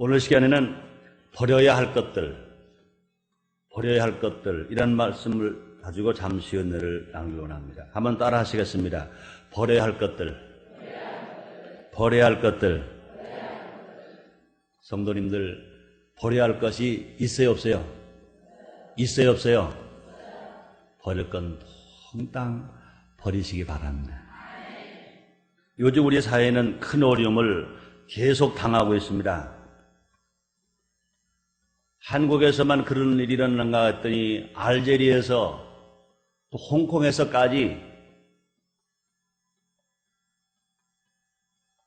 오늘 시간에는 버려야 할 것들 이런 말씀을 가지고 잠시 은혜를 나누기 원합니다. 한번 따라 하시겠습니다. 버려야 할 것들. 성도님들, 버려야 할 것이 있어요, 없어요? 있어요, 없어요? 버릴 건 몽땅 버리시기 바랍니다. 요즘 우리 사회는 큰 어려움을 계속 당하고 있습니다. 한국에서만 그런 일이 일어난가 했더니 알제리에서 또 홍콩에서까지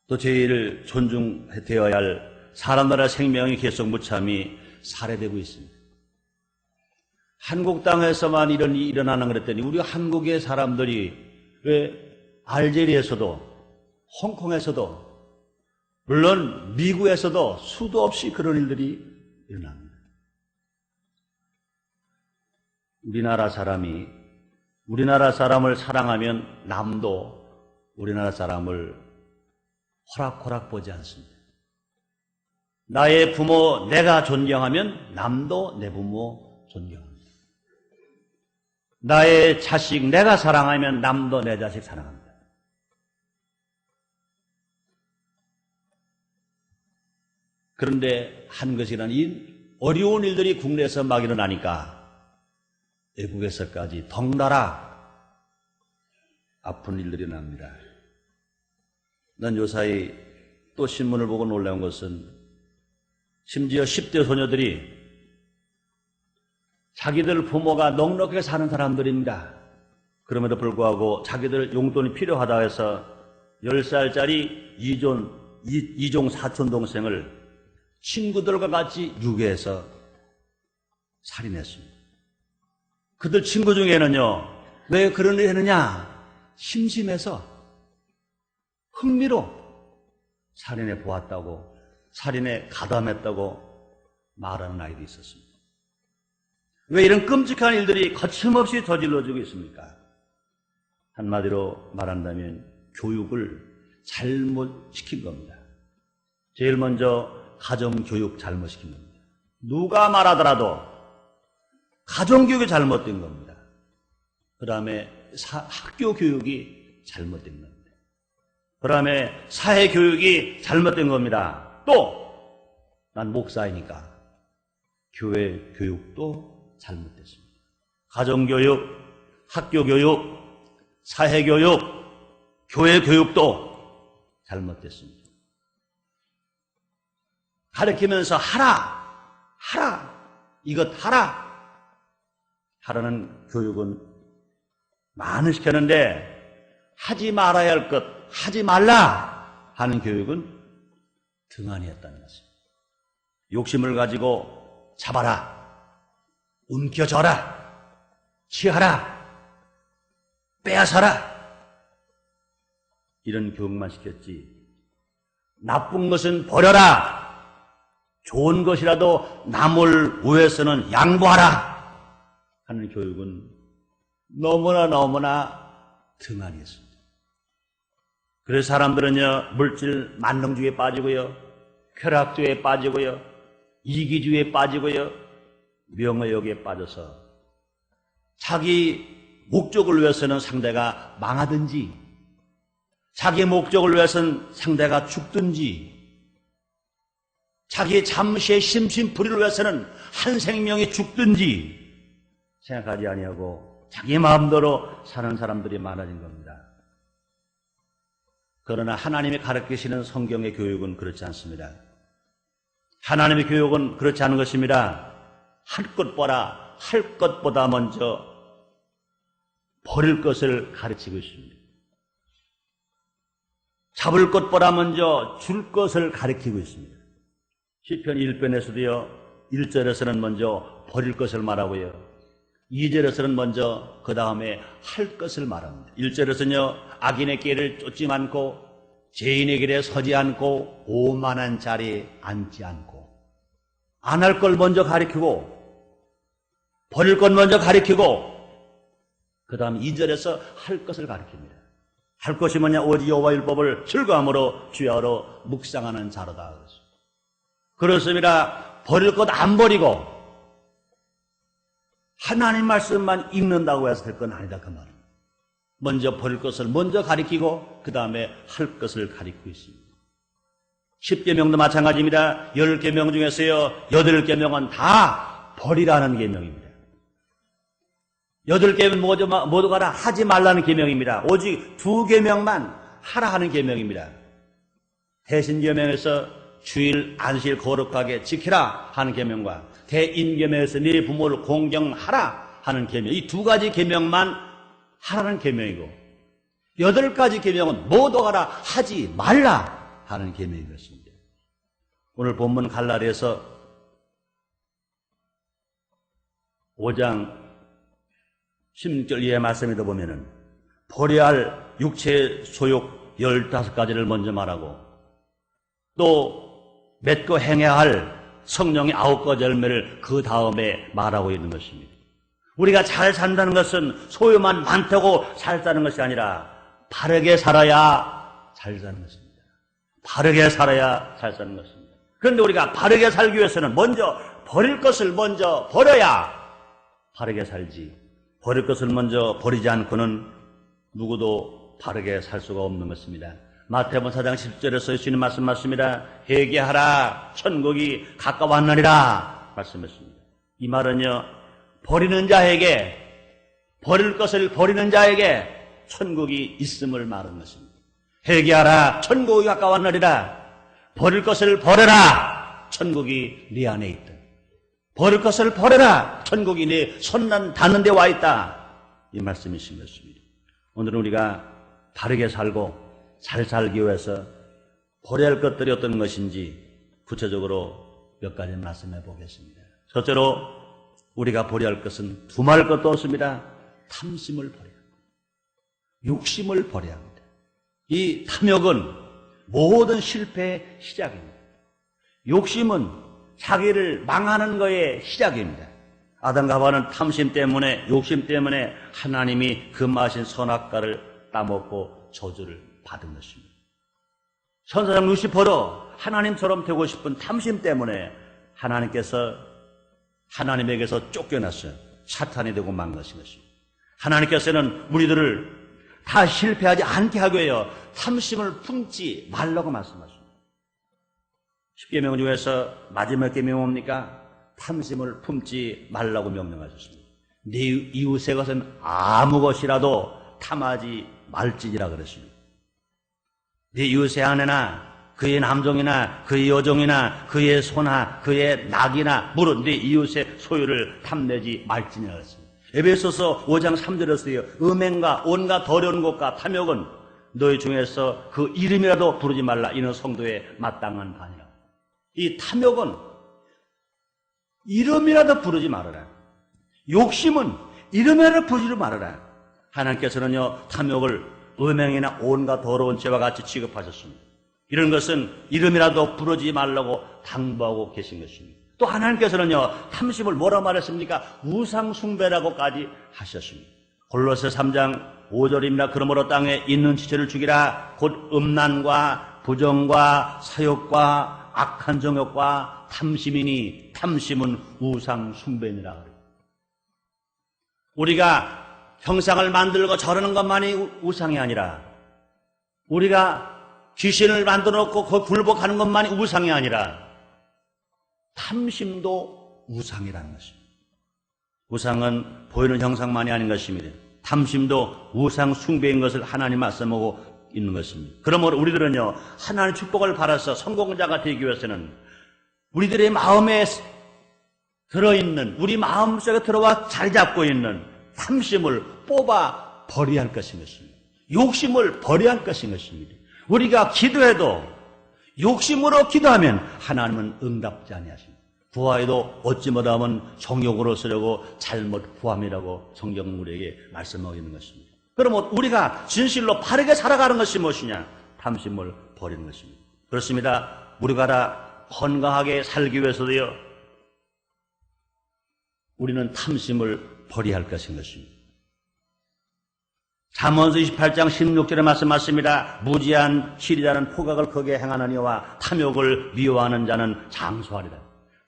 또 제일 존중되어야 할 사람들의 생명이 계속 무참히 살해되고 있습니다. 한국 땅에서만 이런 일이 일어나는 그랬더니 우리 한국의 사람들이 왜 알제리에서도 홍콩에서도 물론 미국에서도 수도 없이 그런 일들이 일어납니다. 우리나라 사람을 사랑하면 남도 우리나라 사람을 호락호락 보지 않습니다. 나의 부모 내가 존경하면 남도 내 부모 존경합니다. 나의 자식 내가 사랑하면 남도 내 자식 사랑합니다. 그런데 한 것이란 이 어려운 일들이 국내에서 막 일어나니까 외국에서까지 덩달아 아픈 일들이 납니다. 난 요사이 또 신문을 보고 놀라운 것은 심지어 10대 소녀들이 자기들 부모가 넉넉하게 사는 사람들입니다. 그럼에도 불구하고 자기들 용돈이 필요하다 해서 10살짜리 이종 사촌 동생을 친구들과 같이 유괴해서 살인했습니다. 그들 친구 중에는요, 왜 그런 일을 했느냐? 심심해서 흥미로 살인해 보았다고, 살인에 가담했다고 말하는 아이도 있었습니다. 왜 이런 끔찍한 일들이 거침없이 저질러지고 있습니까? 한마디로 말한다면 교육을 잘못시킨 겁니다. 제일 먼저 가정교육 잘못시킨 겁니다. 누가 말하더라도 가정교육이 잘못된 겁니다. 그 다음에 학교 교육이 잘못된 겁니다. 그 다음에 사회교육이 잘못된 겁니다. 또 난 목사이니까 교회 교육도 잘못됐습니다. 가정교육, 학교교육, 사회교육, 교회 교육도 잘못됐습니다. 가르치면서 이것 하라는 교육은 많이 시켰는데 하지 말아야 할 것, 하지 말라 하는 교육은 등한히했다는 것입니다. 욕심을 가지고 잡아라, 움켜져라, 취하라, 빼앗아라 이런 교육만 시켰지 나쁜 것은 버려라, 좋은 것이라도 남을 위해서는 양보하라 하는 교육은 너무나 등한히 했습니다. 그래서 사람들은요, 물질 만능주의에 빠지고요, 쾌락주의에 빠지고요, 이기주의에 빠지고요, 명예욕에 빠져서 자기 목적을 위해서는 상대가 망하든지, 자기 목적을 위해서는 상대가 죽든지, 자기 잠시의 심심풀이를 위해서는 한 생명이 죽든지 생각하지 아니하고 자기 마음대로 사는 사람들이 많아진 겁니다. 그러나 하나님이 가르치시는 성경의 교육은 그렇지 않습니다. 하나님의 교육은 그렇지 않은 것입니다. 할 것보다 먼저 버릴 것을 가르치고 있습니다. 잡을 것보다 먼저 줄 것을 가르치고 있습니다. 시편 1편에서도요, 1절에서는 먼저 버릴 것을 말하고요, 2절에서는 먼저 그 다음에 할 것을 말합니다. 1절에서는요, 악인의 길을 쫓지 않고 죄인의 길에 서지 않고 오만한 자리에 앉지 않고, 안 할 걸 먼저 가리키고 버릴 것 먼저 가리키고 그 다음 2절에서 할 것을 가리킵니다. 할 것이 뭐냐? 오직 여호와 율법을 즐거움으로 주야로 묵상하는 자로다. 그렇습니다. 버릴 것 안 버리고 하나님 말씀만 읽는다고 해서 될 건 아니다 그 말은. 먼저 버릴 것을 먼저 가리키고 그 다음에 할 것을 가리키고 있습니다. 10계명도 마찬가지입니다. 10계명 중에서요 8계명은 다 버리라는 계명입니다. 8계명 모두 가라 하지 말라는 계명입니다. 오직 2계명만 하라 하는 계명입니다. 대신계명에서 주일 안식일 거룩하게 지키라 하는 계명과 대인계명에서 네 부모를 공경하라 하는 계명, 이 2가지 계명만 하라는 계명이고 8가지 계명은 모두 가라 하지 말라 하는 계명이 그렇습니다. 오늘 본문 갈라디아서 5장 16절 이하의 말씀에도 보면은 버려야 할 육체의 소욕 15가지를 먼저 말하고 또 맺고 행해야 할 성령의 9가지 열매를 그 다음에 말하고 있는 것입니다. 우리가 잘 산다는 것은 소유만 많다고 잘 사는 것이 아니라 바르게 살아야 잘 사는 것입니다. 바르게 살아야 잘 사는 것입니다. 그런데 우리가 바르게 살기 위해서는 먼저 버릴 것을 먼저 버려야 바르게 살지, 버릴 것을 먼저 버리지 않고는 누구도 바르게 살 수가 없는 것입니다. 마태복음 4장 10절에 써있는 말씀 맞습니다. 회개하라 천국이 가까웠느니라 말씀했습니다. 이 말은요 버리는 자에게, 버릴 것을 버리는 자에게 천국이 있음을 말하는 것입니다. 회개하라 천국이 가까웠느니라. 버릴 것을 버려라 천국이 네 안에 있다. 버릴 것을 버려라 천국이 네 손 닿는 데 와 있다. 이 말씀이신 것입니다. 오늘은 우리가 바르게 살고 잘 살기 위해서 버려야 할 것들이 어떤 것인지 구체적으로 몇 가지 말씀해 보겠습니다. 첫째로 우리가 버려야 할 것은 두말할 것도 없습니다. 탐심을 버려야 합니다. 욕심을 버려야 합니다. 이 탐욕은 모든 실패의 시작입니다. 욕심은 자기를 망하는 것의 시작입니다. 아담과 하와는 탐심 때문에, 욕심 때문에 하나님이 금하신 선악과를 따먹고 저주를 받은 것입니다. 천사장 루시퍼도 하나님처럼 되고 싶은 탐심 때문에 하나님께서 하나님에게서 쫓겨났어요. 사탄이 되고 만 것인 것입니다. 하나님께서는 우리들을 다 실패하지 않게 하기 위하여 탐심을 품지 말라고 말씀하십니다. 10계명 중에서 마지막 계명이 뭡니까? 탐심을 품지 말라고 명령하셨습니다. 네 이웃의 것은 아무 것이라도 탐하지 말지니라 그랬습니다. 네 이웃의 아내나 그의 남종이나 그의 여종이나 그의 소나 그의 낙이나 물은 네 이웃의 소유를 탐내지 말지니라 그랬습니다. 에베소서 5장 3절에서요 음행과 온갖 더러운 것과 탐욕은 너희 중에서 그 이름이라도 부르지 말라. 이는 성도의 마땅한 반이라. 이 탐욕은 이름이라도 부르지 말아라. 욕심은 이름이라도 부르지 말아라. 하나님께서는요 탐욕을 음행이나 온갖 더러운 죄와 같이 취급하셨습니다. 이런 것은 이름이라도 부르지 말라고 당부하고 계신 것입니다. 또 하나님께서는요 탐심을 뭐라 말했습니까? 우상숭배라고까지 하셨습니다. 골로새 3장 5절입니다. 그러므로 땅에 있는 지체를 죽이라. 곧 음란과 부정과 사욕과 악한 정욕과 탐심이니 탐심은 우상숭배니라. 우리가 형상을 만들고 저러는 것만이 우상이 아니라, 우리가 귀신을 만들어 놓고 그 굴복하는 것만이 우상이 아니라 탐심도 우상이라는 것입니다. 우상은 보이는 형상만이 아닌 것입니다. 탐심도 우상 숭배인 것을 하나님 말씀하고 있는 것입니다. 그러므로 우리들은요 하나님의 축복을 받아서 성공자가 되기 위해서는 우리들의 마음에 들어있는, 우리 마음속에 들어와 자리 잡고 있는 탐심을 뽑아 버려야 할 것인 것입니다. 욕심을 버려야 할 것인 것입니다. 우리가 기도해도 욕심으로 기도하면 하나님은 응답지 아니하십니다. 구하여도 얻지 못하면 정욕으로 쓰려고 잘못 구함이라고 성경은 우리에게 말씀하고 있는 것입니다. 그러면 우리가 진실로 바르게 살아가는 것이 무엇이냐? 탐심을 버리는 것입니다. 그렇습니다. 우리가 다 건강하게 살기 위해서도요 우리는 탐심을 버려야 할 것인 것입니다. 잠언서 28장 16절에 말씀하십니다. 무지한 시리자는 포각을 크게 행하는 이와 탐욕을 미워하는 자는 장수하리라.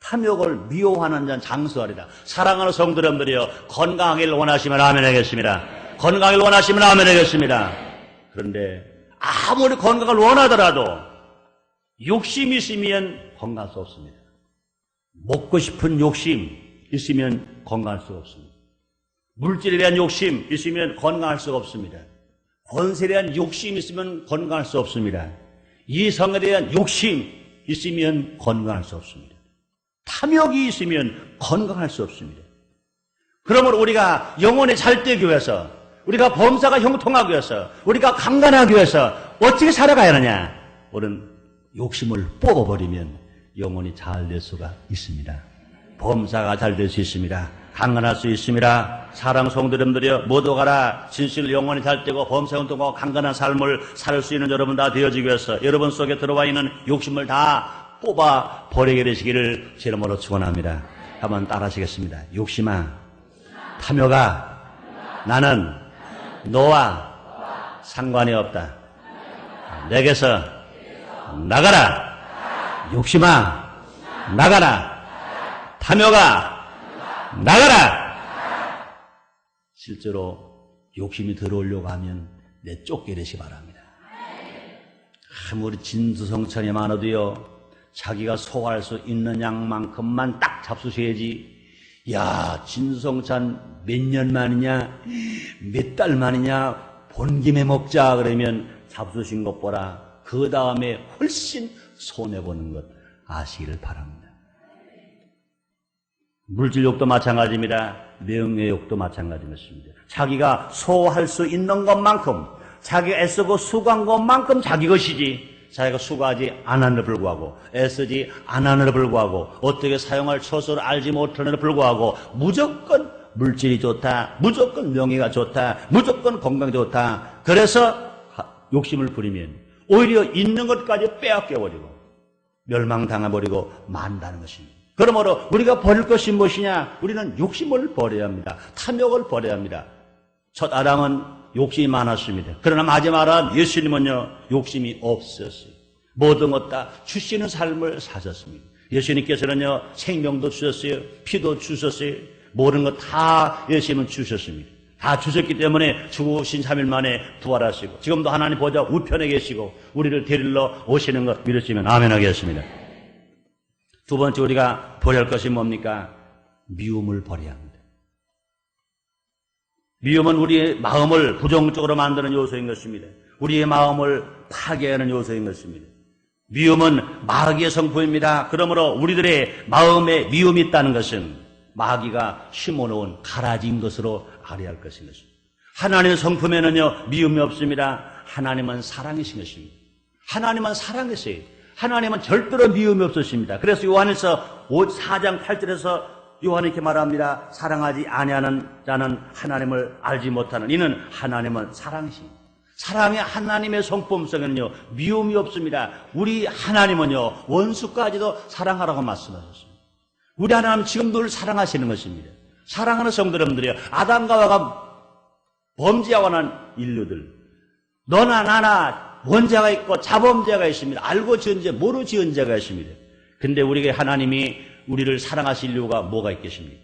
탐욕을 미워하는 자는 장수하리라. 사랑하는 성도 여러분들이여, 건강하기를 원하시면 아멘 하겠습니다. 건강을 원하시면 아멘 하겠습니다. 그런데 아무리 건강을 원하더라도 욕심이 있으면 건강할 수 없습니다. 먹고 싶은 욕심 있으면 건강할 수 없습니다. 물질에 대한 욕심 있으면 건강할 수가 없습니다. 권세에 대한 욕심 있으면 건강할 수 없습니다. 이성에 대한 욕심 있으면 건강할 수 없습니다. 탐욕이 있으면 건강할 수 없습니다. 그러므로 우리가 영혼이 잘 되기 위해서, 우리가 범사가 형통하기 위해서, 우리가 강건하기 위해서 어떻게 살아가야 하느냐? 우리는 욕심을 뽑아버리면 영혼이 잘 될 수가 있습니다. 범사가 잘 될 수 있습니다. 강건할 수 있습니다. 사랑 성도님들이여, 모두 가라. 진실 영혼이 잘 되고 범사 형통하고 강건한 삶을 살 수 있는 여러분 다 되어지기 위해서 여러분 속에 들어와 있는 욕심을 다 뽑아 버리게 되시기를 제 이름으로 축원합니다. 한번 따라하시겠습니다. 욕심아, 탐욕아, 나는 너와 상관이 없다. 내게서 나가라. 욕심아, 나가라. 탐욕아, 나가라. 실제로 욕심이 들어오려고 하면 내쫓게 되시기 바랍니다. 아무리 진수성찬이 많아도요, 자기가 소화할 수 있는 양만큼만 딱 잡수셔야지. 야, 진수성찬 몇 년 만이냐, 몇 달 만이냐, 본 김에 먹자 그러면 잡수신 것보다 그 다음에 훨씬 손해보는 것 아시기를 바랍니다. 물질욕도 마찬가지입니다. 명예욕도 마찬가지입니다. 자기가 소화할 수 있는 것만큼, 자기가 애쓰고 수고한 것만큼 자기 것이지, 자기가 수고하지 않았는데 불구하고, 애쓰지 않았는데 불구하고, 어떻게 사용할 처소를 알지 못하는데 불구하고 무조건 물질이 좋다, 무조건 명예가 좋다, 무조건 건강이 좋다. 그래서 욕심을 부리면 오히려 있는 것까지 빼앗겨버리고 멸망당해버리고 만다는 것입니다. 그러므로 우리가 버릴 것이 무엇이냐? 우리는 욕심을 버려야 합니다. 탐욕을 버려야 합니다. 첫 아담은 욕심이 많았습니다. 그러나 마지막은 예수님은요, 욕심이 없었어요. 모든 것 다 주시는 삶을 사셨습니다. 예수님께서는요, 생명도 주셨어요. 피도 주셨어요. 모든 것 다 예수님은 주셨습니다. 다 주셨기 때문에 죽으신 3일 만에 부활하시고, 지금도 하나님 보좌 우편에 계시고 우리를 데리러 오시는 것 믿으시면 아멘 하겠습니다. 두 번째, 우리가 버려야 할 것이 뭡니까? 미움을 버려야 합니다. 미움은 우리의 마음을 부정적으로 만드는 요소인 것입니다. 우리의 마음을 파괴하는 요소인 것입니다. 미움은 마귀의 성품입니다. 그러므로 우리들의 마음에 미움이 있다는 것은 마귀가 심어놓은 가라지인 것으로 알아야 할 것인 것입니다. 하나님의 성품에는요, 미움이 없습니다. 하나님은 사랑이신 것입니다. 하나님은 사랑이세요. 하나님은 절대로 미움이 없으십니다. 그래서 요한에서 4장 8절에서 요한이 이렇게 말합니다. 사랑하지 아니하는 자는 하나님을 알지 못하는, 이는 하나님은 사랑이십니다. 사랑의 하나님의 성품성에는요, 미움이 없습니다. 우리 하나님은요, 원수까지도 사랑하라고 말씀하셨습니다. 우리 하나님은 지금도 늘 사랑하시는 것입니다. 사랑하는 성도 여러분들이요, 아담과 하와가 범죄하고 난 인류들, 너나 나나 원죄가 있고 자범죄가 있습니다. 알고 지은 죄, 모르고 지은 죄가 있습니다. 근데 우리에게 하나님이 우리를 사랑하실 이유가 뭐가 있겠습니까?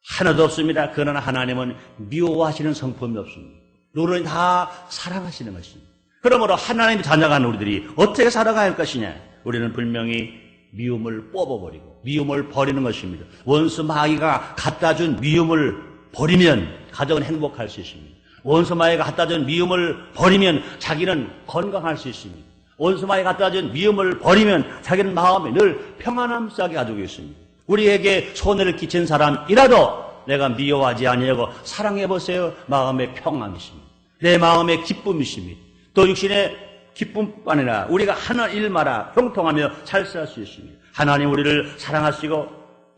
하나도 없습니다. 그러나 하나님은 미워하시는 성품이 없습니다. 우리는 다 사랑하시는 것입니다. 그러므로 하나님의 자녀가 우리들이 어떻게 살아가야 할 것이냐? 우리는 분명히 미움을 뽑아버리고 미움을 버리는 것입니다. 원수 마귀가 갖다준 미움을 버리면 가정은 행복할 수 있습니다. 원수 마귀가 갖다준 미움을 버리면 자기는 건강할 수 있습니다. 원수 마귀가 갖다준 미움을 버리면 자기는 마음에 늘 평안함 싸게 가지고 있습니다. 우리에게 손해를 끼친 사람이라도 내가 미워하지 아니하고 사랑해보세요. 마음의 평안이 있습니다. 내 마음의 기쁨이 있습니다. 또 육신의 기쁨뿐 아니라 우리가 하는 일마다 형통하며 잘 살 수 있습니다. 하나님 우리를 사랑하시고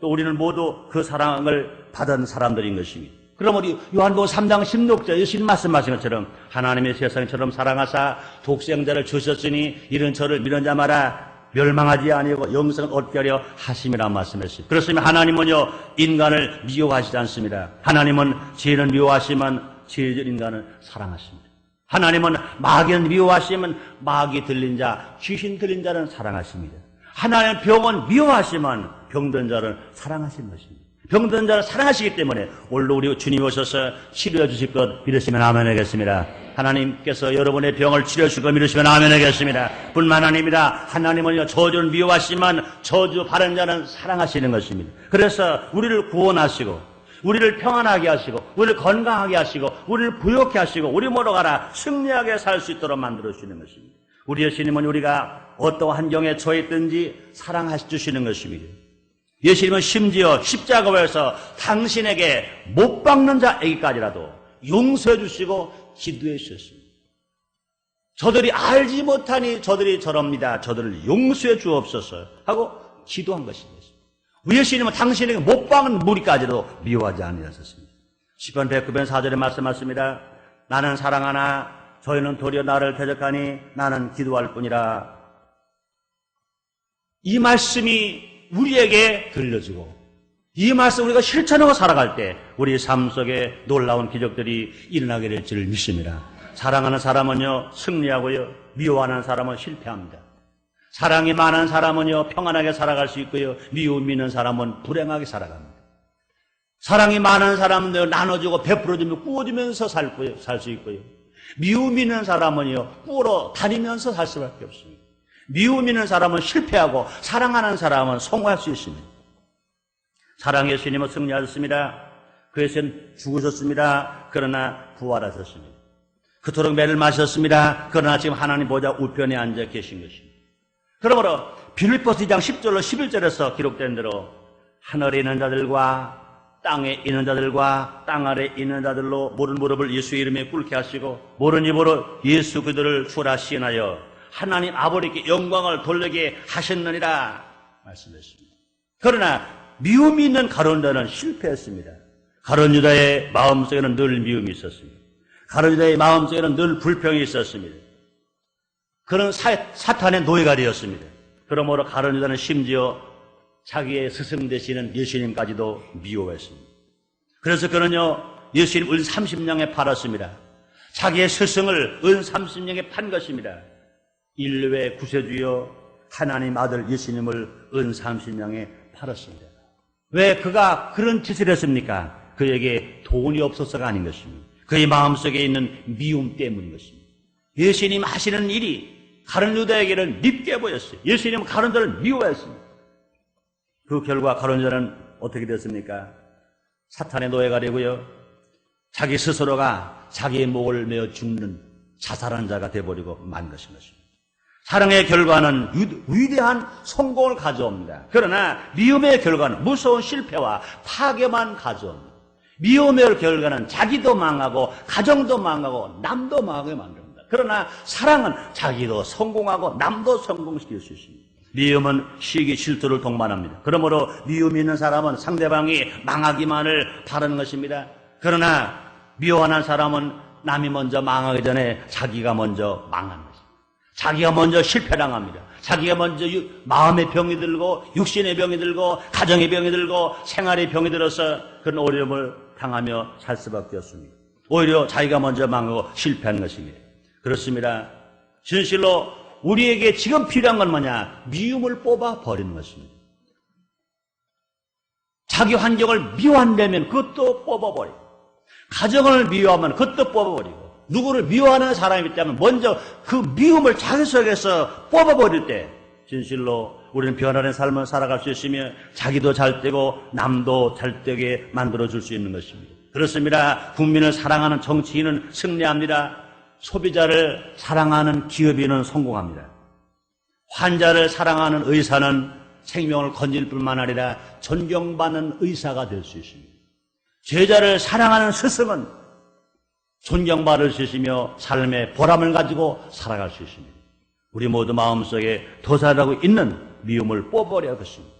또 우리는 모두 그 사랑을 받은 사람들인 것입니다. 그럼 우리 요한복음 3장 16절 예수님 말씀하신 것처럼 하나님의 세상처럼 사랑하사 독생자를 주셨으니 이런 저를 믿는 자마다 멸망하지 아니하고 영생을 얻게 하려 하심이라 말씀했습니다. 그렇습니다. 하나님은요 인간을 미워하시지 않습니다. 하나님은 죄는 미워하시면 죄질 인간을 사랑하십니다. 하나님은 마귀는 미워하시면 마귀 들린 자, 귀신 들린 자는 사랑하십니다. 하나님은 병은 미워하시면 병든 자를 사랑하시는 것입니다. 병든 자를 사랑하시기 때문에 오늘도 우리 주님이 오셔서 치료해 주실 것 믿으시면 아멘 하겠습니다. 하나님께서 여러분의 병을 치료해 주실 것 믿으시면 아멘 하겠습니다. 뿐만 아닙니다. 하나님은 저주를 미워하시지만 저주 바른 자는 사랑하시는 것입니다. 그래서 우리를 구원하시고 우리를 평안하게 하시고 우리를 건강하게 하시고 우리를 부욕케 하시고 우리 모두 가라 승리하게 살 수 있도록 만들어 주시는 것입니다. 우리의 주님은 우리가 어떠한 환경에 처했든지 사랑하시 주시는 것입니다. 예수님은 심지어 십자가에서 당신에게 못 박는 자에게까지라도 용서해 주시고 기도해 주셨습니다. 저들이 알지 못하니 저들이 저럽니다. 저들을 용서해 주옵소서 하고 기도한 것입니다. 예수님은 당신에게 못 박는 무리까지도 미워하지 아니하셨습니다. 시편 109편 4절에 말씀하십니다. 나는 사랑하나 저희는 도리어 나를 대적하니 나는 기도할 뿐이라. 이 말씀이 우리에게 들려지고 이 말씀 우리가 실천하고 살아갈 때 우리 삶 속에 놀라운 기적들이 일어나게 될 줄 믿습니다. 사랑하는 사람은요 승리하고요 미워하는 사람은 실패합니다. 사랑이 많은 사람은요 평안하게 살아갈 수 있고요 미움 있는 사람은 불행하게 살아갑니다. 사랑이 많은 사람은 나눠주고 베풀어주며 꾸어주면서 살 수 있고요 미움 있는 사람은요 꾸러 다니면서 살 수밖에 없습니다. 미움 있는 사람은 실패하고 사랑하는 사람은 성공할 수 있습니다. 사랑의 주님은 승리하셨습니다. 그에서는 죽으셨습니다. 그러나 부활하셨습니다. 그토록 매를 마셨습니다. 그러나 지금 하나님 보좌 우편에 앉아 계신 것입니다. 그러므로 빌립보서 2장 10절로 11절에서 기록된 대로 하늘에 있는 자들과 땅에 있는 자들과 땅 아래 있는 자들로 모든 무릎을 예수의 이름에 꿇게 하시고 모든 입으로 예수 그들을 주라 시인하여 하나님 아버지께 영광을 돌리게 하셨느니라 말씀했습니다. 그러나 미움이 있는 가룟 유다는 실패했습니다. 가룟 유다의 마음속에는 늘 미움이 있었습니다. 가룟 유다의 마음속에는 늘 불평이 있었습니다. 그런 사탄의 노예가 되었습니다. 그러므로 가룟 유다는 심지어 자기의 스승 되시는 예수님까지도 미워했습니다. 그래서 그는요 예수님 은 30냥에 팔았습니다. 자기의 스승을 은 30냥에 판 것입니다. 인류의 구세주여 하나님 아들 예수님을 은 30냥에 팔았습니다. 왜 그가 그런 짓을 했습니까? 그에게 돈이 없어서가 아닌 것입니다. 그의 마음속에 있는 미움 때문인 것입니다. 예수님 하시는 일이 가룟 유다에게는 밉게 보였어요. 예수님은 가룟 유다를 미워했습니다. 그 결과 가룟 유다는 어떻게 됐습니까? 사탄의 노예가 되고요 자기 스스로가 자기의 목을 메어 죽는 자살한 자가 되어버리고 만 것입니다. 사랑의 결과는 위대한 성공을 가져옵니다. 그러나 미움의 결과는 무서운 실패와 파괴만 가져옵니다. 미움의 결과는 자기도 망하고 가정도 망하고 남도 망하게 만듭니다. 그러나 사랑은 자기도 성공하고 남도 성공시킬 수 있습니다. 미움은 시기 질투를 동반합니다. 그러므로 미움이 있는 사람은 상대방이 망하기만을 바라는 것입니다. 그러나 미워하는 사람은 남이 먼저 망하기 전에 자기가 먼저 망하는 것입니다. 자기가 먼저 실패당합니다. 자기가 먼저 마음의 병이 들고 육신의 병이 들고 가정의 병이 들고 생활의 병이 들어서 그런 어려움을 당하며 살 수밖에 없습니다. 오히려 자기가 먼저 망하고 실패하는 것입니다. 그렇습니다. 진실로 우리에게 지금 필요한 건 뭐냐? 미움을 뽑아버리는 것입니다. 자기 환경을 미워한다면 그것도 뽑아버리고 가정을 미워하면 그것도 뽑아버리고 누구를 미워하는 사람이 있다면 먼저 그 미움을 자기 속에서 뽑아버릴 때 진실로 우리는 변화된 삶을 살아갈 수 있으며 자기도 잘 되고 남도 잘 되게 만들어줄 수 있는 것입니다. 그렇습니다. 국민을 사랑하는 정치인은 승리합니다. 소비자를 사랑하는 기업인은 성공합니다. 환자를 사랑하는 의사는 생명을 건질 뿐만 아니라 존경받는 의사가 될 수 있습니다. 제자를 사랑하는 스승은 존경받을 수 있으며 삶의 보람을 가지고 살아갈 수 있습니다. 우리 모두 마음속에 도사하고 있는 미움을 뽑아버려야 하겠습니다.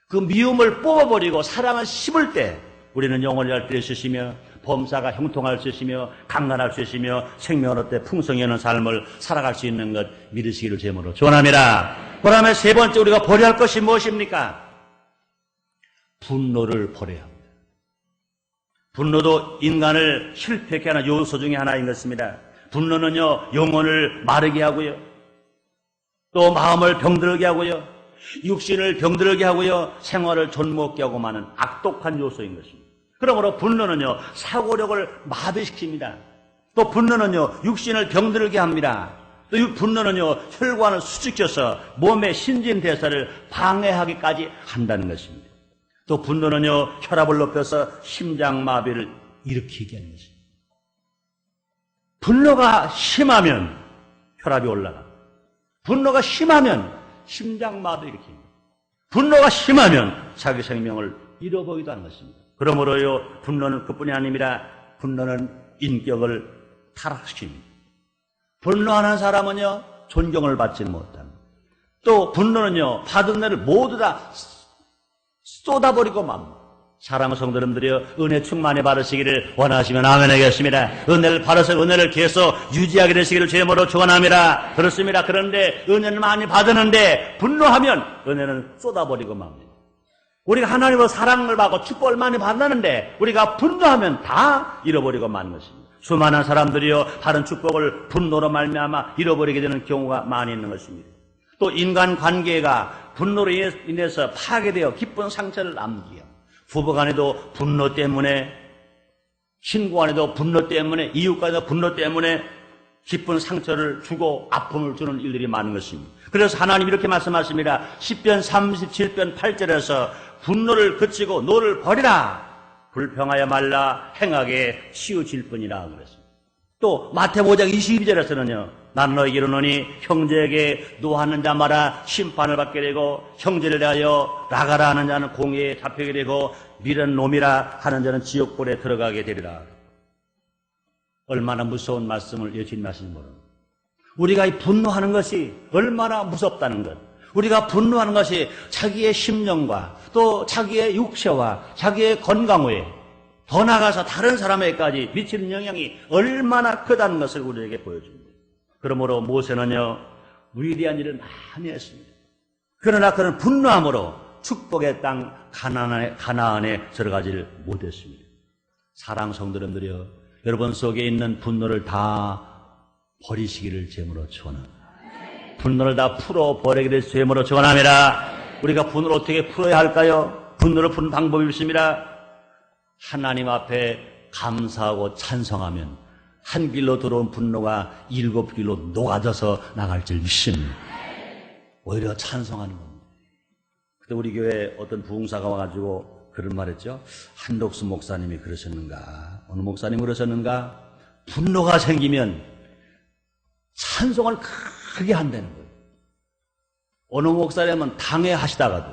그 미움을 뽑아버리고 사랑을 심을 때 우리는 영혼을 잘 수 있으며 범사가 형통할 수 있으며 강건할 수 있으며 생명을 얻되 풍성히 하는 삶을 살아갈 수 있는 것 믿으시기를 제목으로 축원합니다. 그 다음에 세 번째 우리가 버려야 할 것이 무엇입니까? 분노를 버려야 합니다. 분노도 인간을 실패케 하는 요소 중에 하나인 것입니다. 분노는요, 영혼을 마르게 하고요, 또 마음을 병들게 하고요, 육신을 병들게 하고요, 생활을 존먹게 하고 마는 악독한 요소인 것입니다. 그러므로 분노는요, 사고력을 마비시킵니다. 또 분노는요, 육신을 병들게 합니다. 또 이 분노는요, 혈관을 수축해서 몸의 신진대사를 방해하기까지 한다는 것입니다. 또 분노는요, 혈압을 높여서 심장마비를 일으키게 하는 것입니다. 분노가 심하면 혈압이 올라가. 분노가 심하면 심장마비를 일으킵니다. 분노가 심하면 자기 생명을 잃어버리기도 하는 것입니다. 그러므로요, 분노는 그뿐이 아닙니다. 분노는 인격을 타락시킵니다. 분노하는 사람은요, 존경을 받지 못합니다. 또 분노는요, 받은 애를 모두 다 쏟아버리고 맙니다. 사랑하는 성도님들이여, 은혜 충만히 받으시기를 원하시면 아멘 하겠습니다. 은혜를 받아서 은혜를 계속 유지하게 되시기를 주님으로 축원합니다. 그렇습니다. 그런데 은혜는 많이 받았는데 분노하면 은혜는 쏟아버리고 맙니다. 우리가 하나님으로 사랑을 받고 축복을 많이 받았는데 우리가 분노하면 다 잃어버리고 마는 것입니다. 수많은 사람들이요, 다른 축복을 분노로 말미암아 잃어버리게 되는 경우가 많이 있는 것입니다. 또 인간관계가 분노로 인해서 파괴되어 깊은 상처를 남기요. 부부간에도 분노 때문에, 친구간에도 분노 때문에, 이웃간에도 분노 때문에 깊은 상처를 주고 아픔을 주는 일들이 많은 것입니다. 그래서 하나님 이렇게 말씀하십니다. 시편 37편 8절에서 분노를 그치고 노를 버리라. 불평하여 말라. 행하게 치우칠 뿐이라 그랬습니다. 또 마태복음 5장 22절에서는요. 나는 너에게 이르노니 형제에게 노하는 자 마라. 심판을 받게 되고 형제를 대하여 나가라 하는 자는 공회에 잡히게 되고 미련 놈이라 하는 자는 지옥불에 들어가게 되리라. 얼마나 무서운 말씀을 예수님 하시는 모르는. 우리가 이 분노하는 것이 얼마나 무섭다는 것. 우리가 분노하는 것이 자기의 심령과 또 자기의 육체와 자기의 건강에 더 나아가서 다른 사람에게까지 미치는 영향이 얼마나 크다는 것을 우리에게 보여줍니다. 그러므로 모세는요, 위대한 일을 많이 했습니다. 그러나 그는 분노함으로 축복의 땅 가나안에 들어가지를 못했습니다. 사랑 성도님들이여, 여러분 속에 있는 분노를 다 버리시기를 제물로 축원합니다. 분노를 다 풀어버리게 될 제물로 축원합니다. 우리가 분노를 어떻게 풀어야 할까요? 분노를 푸는 방법이 있습니다. 하나님 앞에 감사하고 찬성하면 한 길로 들어온 분노가 7길로 녹아져서 나갈 줄 믿습니다. 오히려 찬성하는 겁니다. 그때 우리 교회에 어떤 부흥사가 와가지고 그런 말 했죠. 한독수 목사님이 그러셨는가, 어느 목사님이 그러셨는가, 분노가 생기면 찬송을 크게 한다는 거예요. 어느 목사님은 당회하시다가도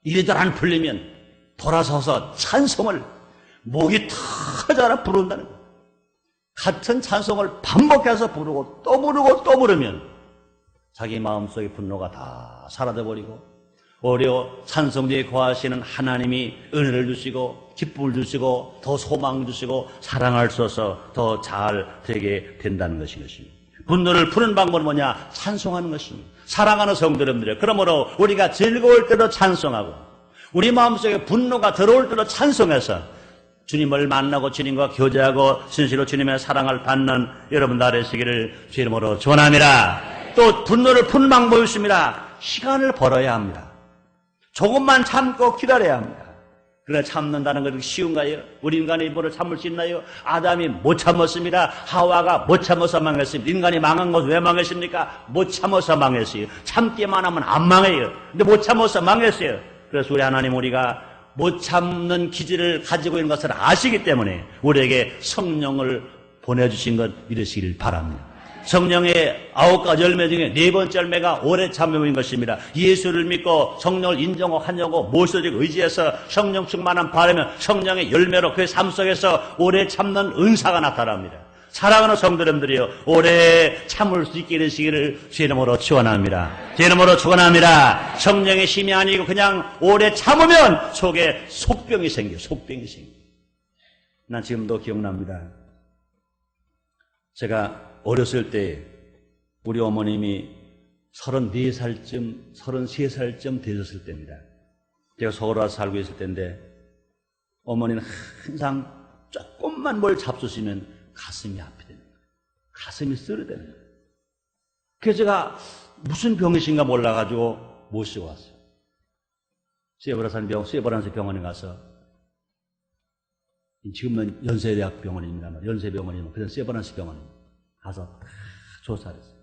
이리저리 안 풀리면 돌아서서 찬송을 목이 터져라 부른다는 거예요. 같은 찬송을 반복해서 부르고 또 부르고 또 부르면 자기 마음속의 분노가 다 사라져버리고 오히려 찬송대에 거하시는 하나님이 은혜를 주시고 기쁨을 주시고 더 소망 주시고 사랑할 수 있어서 더 잘 되게 된다는 것입니다. 분노를 푸는 방법은 뭐냐? 찬송하는 것입니다. 사랑하는 성도님들이요, 그러므로 우리가 즐거울 때도 찬송하고 우리 마음속에 분노가 들어올 때도 찬송해서 주님을 만나고 주님과 교제하고 진실로 주님의 사랑을 받는 여러분 다 되시기를 주 이름으로 축원합니다. 또 분노를 푸는 방법이 있습니다. 시간을 벌어야 합니다. 조금만 참고 기다려야 합니다. 그러나 참는다는 것이 쉬운가요? 우리 인간이 뭐를 참을 수 있나요? 아담이 못 참았습니다. 하와가 못 참아서 망했습니다. 인간이 망한 것은 왜 망했습니까? 못 참아서 망했어요. 참기만 하면 안 망해요. 근데 못 참아서 망했어요. 그래서 우리 하나님, 우리가 못 참는 기질을 가지고 있는 것을 아시기 때문에 우리에게 성령을 보내주신 것 믿으시길 바랍니다. 성령의 9가지 열매 중에 4번째 열매가 오래 참음인 것입니다. 예수를 믿고 성령을 인정하고 하려고 모세적 의지해서 성령 충만한 바라면 성령의 열매로 그의 삶 속에서 오래 참는 은사가 나타납니다. 사랑하는 성도님들이여, 오래 참을 수 있게 되시기를 주 이름으로 축원합니다. 주 이름으로 축원합니다. 성령의 힘이 아니고 그냥 오래 참으면 속에 속병이 생겨요. 속병이 생겨요. 난 지금도 기억납니다. 제가 어렸을 때 우리 어머님이 34살쯤, 33살쯤 되셨을 때입니다. 제가 서울 와서 살고 있을 때인데 어머니는 항상 조금만 뭘 잡수시면 가슴이 아프게 되는 거예요. 가슴이 쓰러되는 거예요. 그래서 제가 무슨 병이신가 몰라가지고 모시고 왔어요. 세브란스 병원에 가서, 지금은 연세대학 병원입니다만, 연세병원이면 그전 세브란스 병원입니다. 가서 조사를 했어요.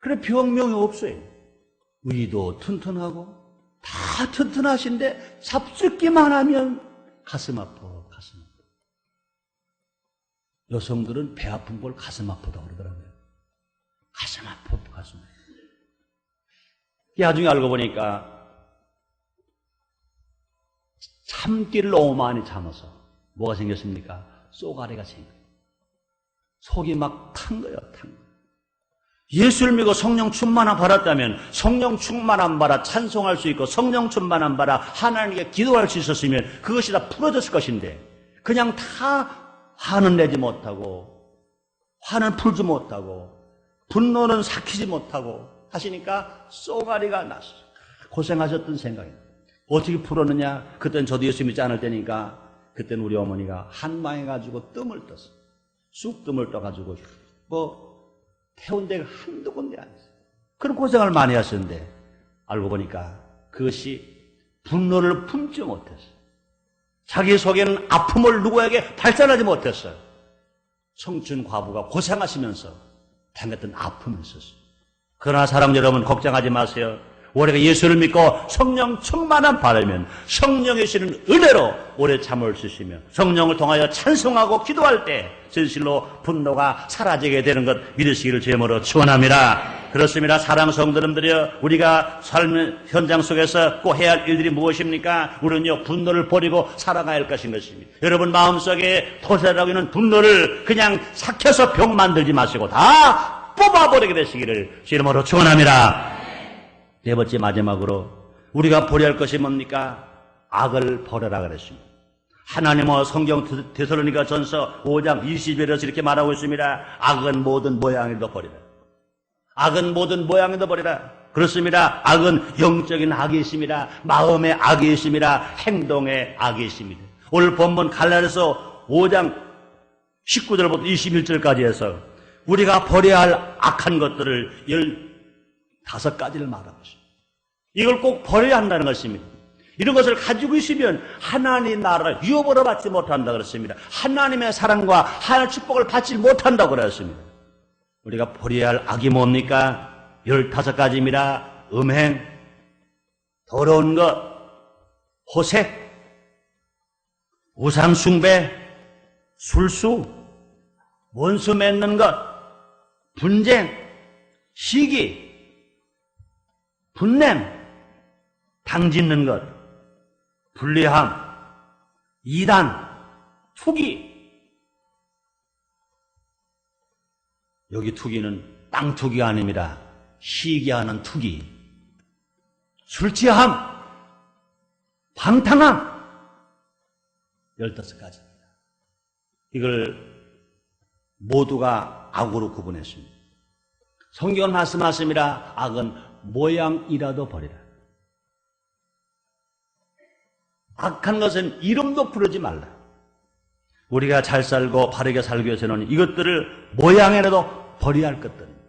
그래, 병명이 없어요. 위도 튼튼하고, 다 튼튼하신데, 잡숫기만 하면 가슴 아파, 가슴 아파. 여성들은 배 아픈 걸 가슴 아프다고 그러더라고요. 가슴 아파, 가슴 아파. 나중에 알고 보니까, 참기를 너무 많이 참아서, 뭐가 생겼습니까? 쏘가리가 생겨요. 속이 막 탄 거예요, 탄 거예요. 예수를 믿고 성령 충만함 받았다면 성령 충만함 받아 찬송할 수 있고 성령 충만함 받아 하나님께 기도할 수 있었으면 그것이 다 풀어졌을 것인데 그냥 다 화는 내지 못하고 화는 풀지 못하고 분노는 삭히지 못하고 하시니까 쏘가리가 났어요. 고생하셨던 생각입니다. 어떻게 풀었느냐? 그때는 저도 예수 믿지 않을 때니까 그때는 우리 어머니가 한망해가지고 뜸을 떴어요. 쑥 뜸을 떠가지고 태운 데가 한두 군데 아니었어요. 그런 고생을 많이 하셨는데 알고 보니까 그것이 분노를 품지 못했어요. 자기 속에는 아픔을 누구에게 발산하지 못했어요. 청춘 과부가 고생하시면서 당했던 아픔이 있었어요. 그러나 사랑 여러분 걱정하지 마세요. 우리가 예수를 믿고 성령 충만함 받으면 성령이 주시는 은혜로 오래 참을 수 있으며 성령을 통하여 찬송하고 기도할 때 진실로 분노가 사라지게 되는 것 믿으시기를 주님으로 축원합니다. 그렇습니다. 사랑 성도님들이여, 우리가 삶의 현장 속에서 꼭 해야 할 일들이 무엇입니까? 우리는요 분노를 버리고 살아가야 할 것입니다. 여러분 마음속에 토설하고 있는 분노를 그냥 삭혀서 병 만들지 마시고 다 뽑아버리게 되시기를 주님으로 축원합니다. 네 번째 마지막으로 우리가 버려야 할 것이 뭡니까? 악을 버려라 그랬습니다. 하나님은 성경 데살로니가 전서 5장 20절에서 이렇게 말하고 있습니다. 악은 모든 모양에도 버리라. 악은 모든 모양에도 버리라. 그렇습니다. 악은 영적인 악이 있습니다. 마음의 악이 있습니다. 행동의 악이 있습니다. 오늘 본문 갈라디아서 5장 19절부터 21절까지 해서 우리가 버려야 할 악한 것들을 15가지를 말하고 있습니다. 이걸 꼭 버려야 한다는 것입니다. 이런 것을 가지고 있으면 하나님의 나라를 유업으로 받지 못한다 그랬습니다. 하나님의 사랑과 하나님의 축복을 받지 못한다고 그랬습니다. 우리가 버려야 할 악이 뭡니까? 15가지입니다. 음행, 더러운 것, 호색, 우상숭배, 술수, 원수 맺는 것, 분쟁, 시기, 분냄, 당짓는 것, 불리함, 이단, 투기. 여기 투기는 땅 투기가 아닙니다. 시기하는 투기. 술 취함, 방탕함. 15가지입니다. 이걸 모두가 악으로 구분했습니다. 성경은 말씀하십니다. 악은 모양이라도 버리라. 악한 것은 이름도 부르지 말라. 우리가 잘 살고 바르게 살기 위해서는 이것들을 모양이라도 버려야 할 것들입니다.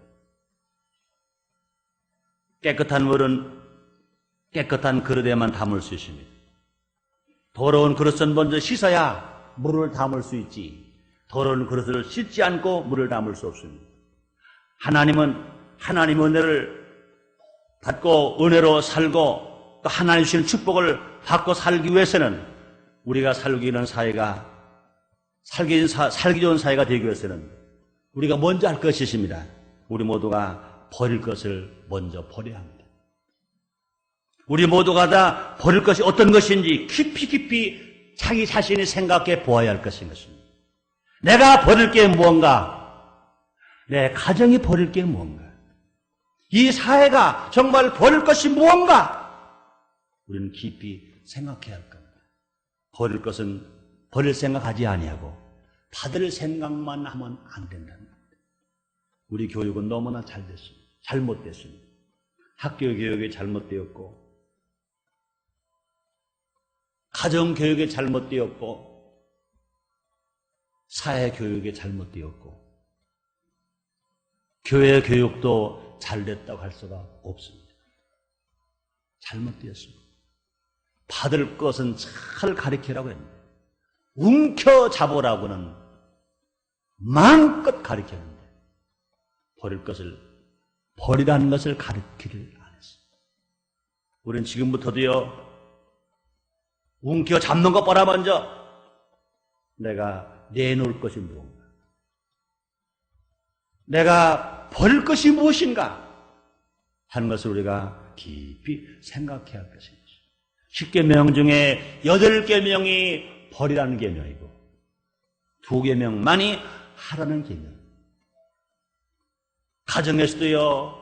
깨끗한 물은 깨끗한 그릇에만 담을 수 있습니다. 더러운 그릇은 먼저 씻어야 물을 담을 수 있지. 더러운 그릇을 씻지 않고 물을 담을 수 없습니다. 하나님은 하나님의 은혜를 받고 은혜로 살고 또 하나님 주시는 축복을 받고 살기 위해서는 우리가 살기 좋은 사회가 되기 위해서는 우리가 먼저 할 것이 있습니다. 우리 모두가 버릴 것을 먼저 버려야 합니다. 우리 모두가 다 버릴 것이 어떤 것인지 깊이 자기 자신이 생각해 보아야 할 것인 것입니다. 내가 버릴 게 무언가? 내 가정이 버릴 게 무언가? 이 사회가 정말 버릴 것이 무언가? 우리는 깊이 생각해야 할 겁니다. 버릴 것은 버릴 생각하지 아니하고 받을 생각만 하면 안 된다는 겁니다. 우리 교육은 너무나 잘못됐습니다. 학교 교육이 잘못되었고 가정 교육이 잘못되었고 사회 교육이 잘못되었고 교회 교육도 잘 됐다고 할 수가 없습니다. 잘못되었습니다. 받을 것은 잘 가르치라고 했는데 움켜잡으라고는 마음껏 가르쳤는데 버릴 것을 버리라는 것을 가르치기를 안 했습니다. 우리는 지금부터도요, 움켜잡는 것보다 먼저 내가 내놓을 것이 무엇인가, 내가 버릴 것이 무엇인가 하는 것을 우리가 깊이 생각해야 할 것입니다. 10계명 중에 8계명이 버리라는 계명이고 2계명만이 하라는 계명. 가정에서도요,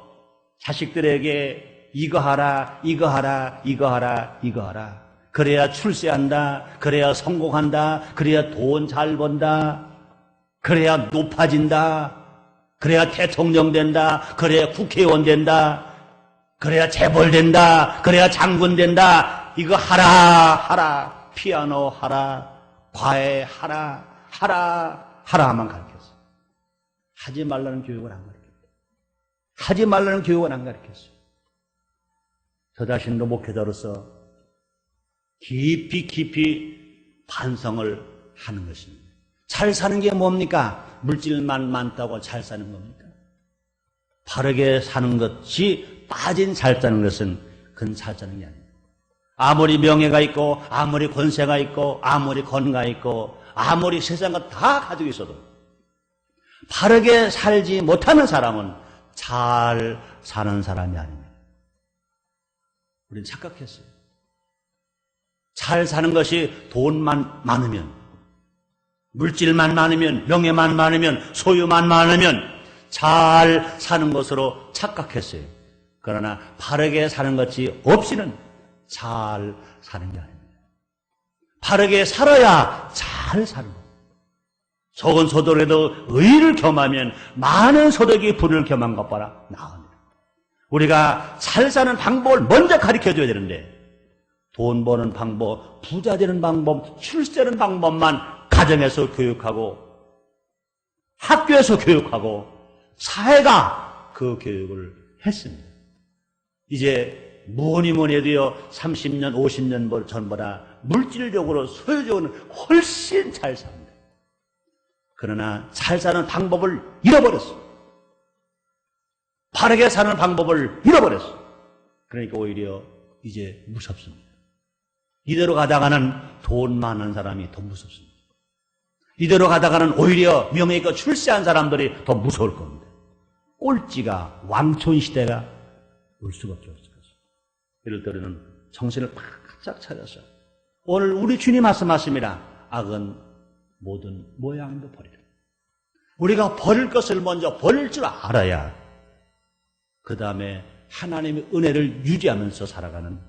자식들에게 이거 하라, 이거 하라, 이거 하라, 이거 하라. 그래야 출세한다, 그래야 성공한다, 그래야 돈 잘 번다, 그래야 높아진다, 그래야 대통령 된다, 그래야 국회의원 된다, 그래야 재벌 된다, 그래야 장군 된다. 이거 하라, 하라, 피아노 하라, 과외 하라, 하라, 하라만 가르쳤어요. 하지 말라는 교육은 안 가르쳤어요. 하지 말라는 교육은 안 가르쳤어요. 저 자신도 목회자로서 깊이 반성을 하는 것입니다. 잘 사는 게 뭡니까? 물질만 많다고 잘 사는 겁니까? 바르게 사는 것이 빠진 잘 사는 것은 그건 잘 사는 게 아닙니다. 아무리 명예가 있고 아무리 권세가 있고 아무리 건강이 있고 아무리 세상 것 다 가지고 있어도 바르게 살지 못하는 사람은 잘 사는 사람이 아닙니다. 우리는 착각했어요. 잘 사는 것이 돈만 많으면, 물질만 많으면, 명예만 많으면, 소유만 많으면 잘 사는 것으로 착각했어요. 그러나 바르게 사는 것이 없이는 잘 사는 게 아닙니다. 바르게 살아야 잘 사는 겁니다. 적은 소득에도 의를 겸하면 많은 소득이 불을 겸한 것보다 나습니다. 우리가 잘 사는 방법을 먼저 가르쳐줘야 되는데 돈 버는 방법, 부자 되는 방법, 출세하는 방법만 가정에서 교육하고 학교에서 교육하고 사회가 그 교육을 했습니다. 이제 뭐니 해도요, 30년, 50년 전보다 물질적으로, 소유적으로는 훨씬 잘 삽니다. 그러나 잘 사는 방법을 잃어버렸어. 바르게 사는 방법을 잃어버렸어. 그러니까 오히려 이제 무섭습니다. 이대로 가다가는 돈 많은 사람이 더 무섭습니다. 이대로 가다가는 오히려 명예 있고 출세한 사람들이 더 무서울 겁니다. 꼴찌가 왕촌 시대가 올 수밖에 없을 것입니다. 이럴 때 우리는 정신을 바짝 차려서 오늘 우리 주님 말씀하십니다. 악은 모든 모양도 버리라. 우리가 버릴 것을 먼저 버릴 줄 알아야 그 다음에 하나님의 은혜를 유지하면서 살아가는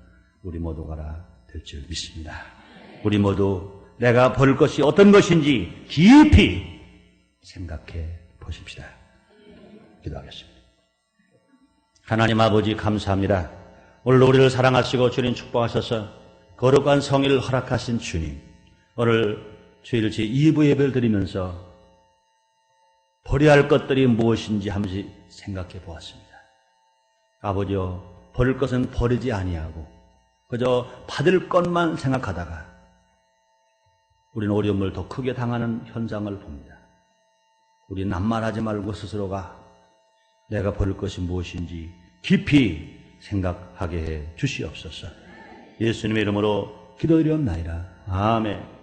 우리 모두가 될 줄 믿습니다. 우리 모두 내가 버릴 것이 어떤 것인지 깊이 생각해 보십시다. 기도하겠습니다. 하나님 아버지 감사합니다. 오늘 우리를 사랑하시고 주님 축복하셔서 거룩한 성의를 허락하신 주님, 오늘 주일 제2부 예배를 드리면서 버려야 할 것들이 무엇인지 한번 생각해 보았습니다. 아버지여, 버릴 것은 버리지 아니하고 그저 받을 것만 생각하다가 우리는 어려움을 더 크게 당하는 현상을 봅니다. 우리는 남말하지 말고 스스로가 내가 버릴 것이 무엇인지 깊이 생각하게 해 주시옵소서. 예수님의 이름으로 기도드리옵나이다. 아멘.